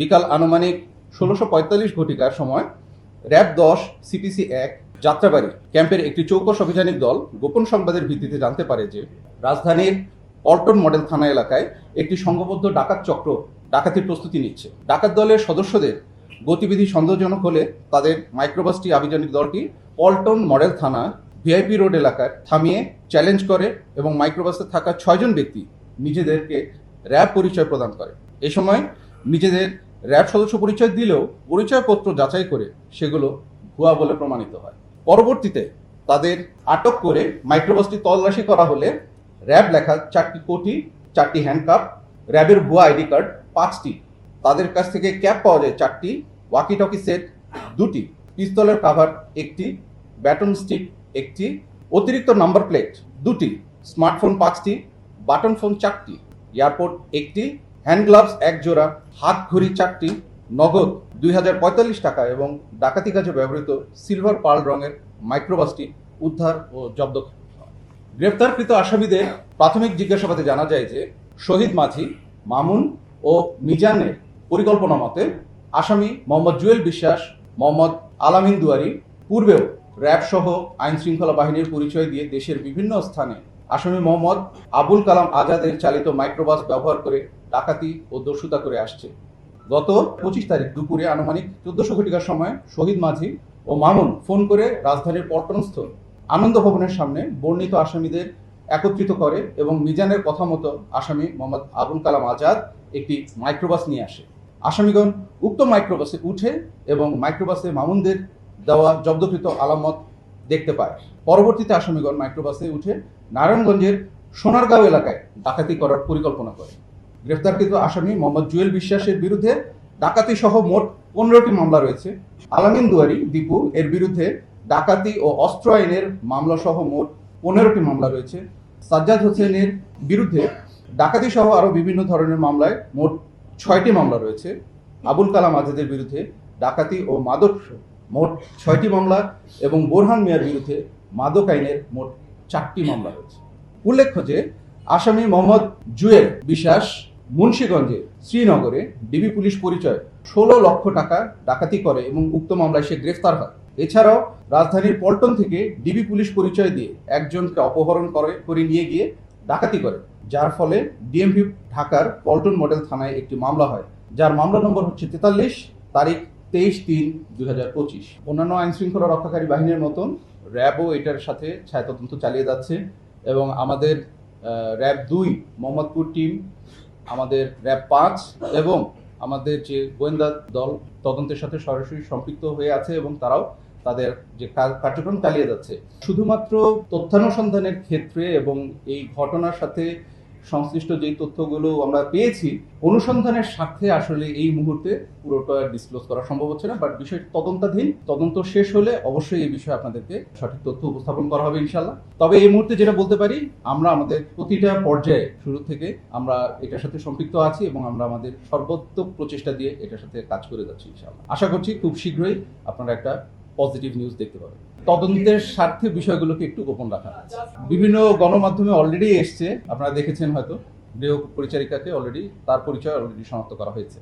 বিকাল আনুমানিক 16:45 ঘটিকার সময় র্যাব 10 সিপিসি 1 যাত্রাবাড়ি ক্যাম্পের একটি চৌকস অভিযানিক দল গোপন সংবাদের ভিত্তিতে জানতে পারে যে রাজধানীর পল্টন মডেল থানা এলাকায় একটি সংঘবদ্ধ ডাকাত চক্র ডাকাতির প্রস্তুতি নিচ্ছে। ডাকাত দলের সদস্যদের গতিবিধি সন্দেহজনক হলে তাদের মাইক্রোবাসটি অভিযানিক দলটি পল্টন মডেল থানা ভিআইপি রোড এলাকার থামিয়ে চ্যালেঞ্জ করে এবং মাইক্রোবাসে থাকা 6 জন ব্যক্তি নিজেদেরকে র্যাব পরিচয় প্রদান করে। এ সময় নিজেদের র্যাব সদস্য পরিচয় দিলেও পরিচয়পত্র যাচাই করে সেগুলো ভুয়া বলে প্রমাণিত হয়। পরবর্তীতে তাদের আটক করে মাইক্রোবাসটি তল্লাশি করা হলে র্যাব লেখা 4টি কোটি, 4টি হ্যান্ডকাপ, র্যাবের ভুয়া আইডি কার্ড 5টি, তাদের কাছ থেকে ক্যাপ পাওয়া যায় 4টি, ওয়াকি টকি সেট 2টি, পিস্তলের কাভার 1টি, ব্যাটন স্টিক 1টি, অতিরিক্ত নাম্বার প্লেট 2টি, স্মার্টফোন 5টি, বাটন ফোন 4টি, এয়ারপোর্ট 1টি, হ্যান্ড গ্লাভস 1 জোড়া, হাত ঘড়ি 4টি, নগদ 2045 টাকা এবং ডাকাতি কাজে ব্যবহৃত সিলভার পার্ল রঙের মাইক্রোবাসটি উদ্ধার ও জব্দ হয়। গ্রেপ্তারকৃত আসামিদের প্রাথমিক জিজ্ঞাসাবাদে জানা যায় যে শহীদ মাঝি, মামুন ও মিজানের পরিকল্পনা মতে আসামি মোহাম্মদ জুয়েল বিশ্বাস, মোহাম্মদ আলামিন দুয়ারি পূর্বেও র্যাব সহ আইন শৃঙ্খলা বাহিনীর পরিচয় দিয়ে দেশের বিভিন্ন স্থানে আসামি মোহাম্মদ আবুল কালাম আজাদের চালিত মাইক্রোবাস ব্যবহার করে ডাকাতি ও দস্যুতা করে আসছে। গত 25 তারিখ দুপুরে আনুমানিক 1400 ঘটিকার সময় শহীদ মাঝি ও মামুন ফোন করে রাজধানীর পল্টনস্থ আনন্দ ভবনের সামনে বর্ণিত আসামিদের একত্রিত করে এবং মিজানের কথা মতো আসামি মোহাম্মদ আবুল কালাম আজাদ একটি মাইক্রোবাস নিয়ে আসে। আসামিগণ উক্ত মাইক্রোবাসে উঠে এবং মাইক্রোবাসে মামুনদের দেওয়া জব্দকৃত আলামত দেখতে পায়। পরবর্তীতে আসামিগণ মাইক্রোবাসে উঠে নারায়ণগঞ্জের সোনারগাঁও এলাকায় ডাকাতি করার পরিকল্পনা করে। গ্রেফতারকৃত আসামি মোহাম্মদ জুয়েল বিশ্বাসের বিরুদ্ধে ডাকাতি সহ মোট 15টি মামলা রয়েছে। আলামিন দুয়ারি দীপু এর বিরুদ্ধে ডাকাতি ও অস্ত্র আইনের মামলা সহ মোট 15টি মামলা রয়েছে। সাজ্জাদ হোসেনের বিরুদ্ধে ডাকাতি সহ আরও বিভিন্ন ধরনের মামলায় মোট 6টি মামলা রয়েছে। আবুল কালাম আজাদের বিরুদ্ধে ডাকাতি ও মাদক মোট 6টি মামলা এবং বোরহান মিয়ার বিরুদ্ধে মাদক আইনের মোট 4টি মামলা রয়েছে। উল্লেখ্য যে আসামি মোহাম্মদ জুয়েল বিশ্বাস মুন্সিগঞ্জে শ্রীনগরে ডিবি পুলিশ পরিচয় 16 লক্ষ টাকা ডাকাতি করে এবং উক্ত মামলায় সে গ্রেফতার হয়। এছাড়াও রাজধানীর পল্টন থেকে ডিবি পুলিশ পরিচয় দিয়ে একজনকে অপহরণ করে নিয়ে গিয়ে ডাকাতি করে, যার ফলে ডিএমপি ঢাকার পল্টন মডেল থানায় একটি মামলা হয়, যার মামলা নম্বর হচ্ছে 43, তারিখ 23/3/2025। অন্যান্য আইন শৃঙ্খলা রক্ষাকারী বাহিনীর মতন র্যাবও এটার সাথে ছায়াতদন্ত চালিয়ে যাচ্ছে এবং আমাদের র্যাব 2 মোহাম্মদপুর টিম, আমাদের র্যাব 5 এবং আমাদের যে গোয়েন্দা দল তদন্তের সাথে সরাসরি সম্পৃক্ত হয়ে আছে এবং তারাও তাদের যে কার্যক্রম চালিয়ে যাচ্ছে। শুধুমাত্র তথ্যানুসন্ধানের ক্ষেত্রে এবং এই ঘটনার সাথে সংশ্লিষ্ট যেই তথ্যগুলো আমরা পেয়েছি অনুসন্ধানের স্বার্থে আসলে এই মুহূর্তে পুরোটা ডিসক্লোজ করা সম্ভব হচ্ছে না, বাট বিষয়টি তদন্তাধীন। তদন্ত শেষ হলে অবশ্যই এই বিষয়ে আপনাদেরকে সঠিক তথ্য উপস্থাপন করা হবে ইনশাল্লাহ। তবে এই মুহূর্তে যেটা বলতে পারি, আমরা আমাদের প্রতিটা পর্যায়ে শুরু থেকে আমরা এটার সাথে সম্পৃক্ত আছি এবং আমরা আমাদের সর্বোত্তম প্রচেষ্টা দিয়ে এটার সাথে কাজ করে যাচ্ছি ইনশাল্লাহ। আশা করছি খুব শীঘ্রই আপনারা একটা পজিটিভ নিউজ দেখতে পাবেন। তদন্তের স্বার্থে বিষয়গুলোকে একটু গোপন রাখা আছে। বিভিন্ন গণমাধ্যমে অলরেডি এসছে, আপনারা দেখেছেন হয়তো, গৃহ পরিচারিকাকে অলরেডি তার পরিচয় অলরেডি শনাক্ত করা হয়েছে।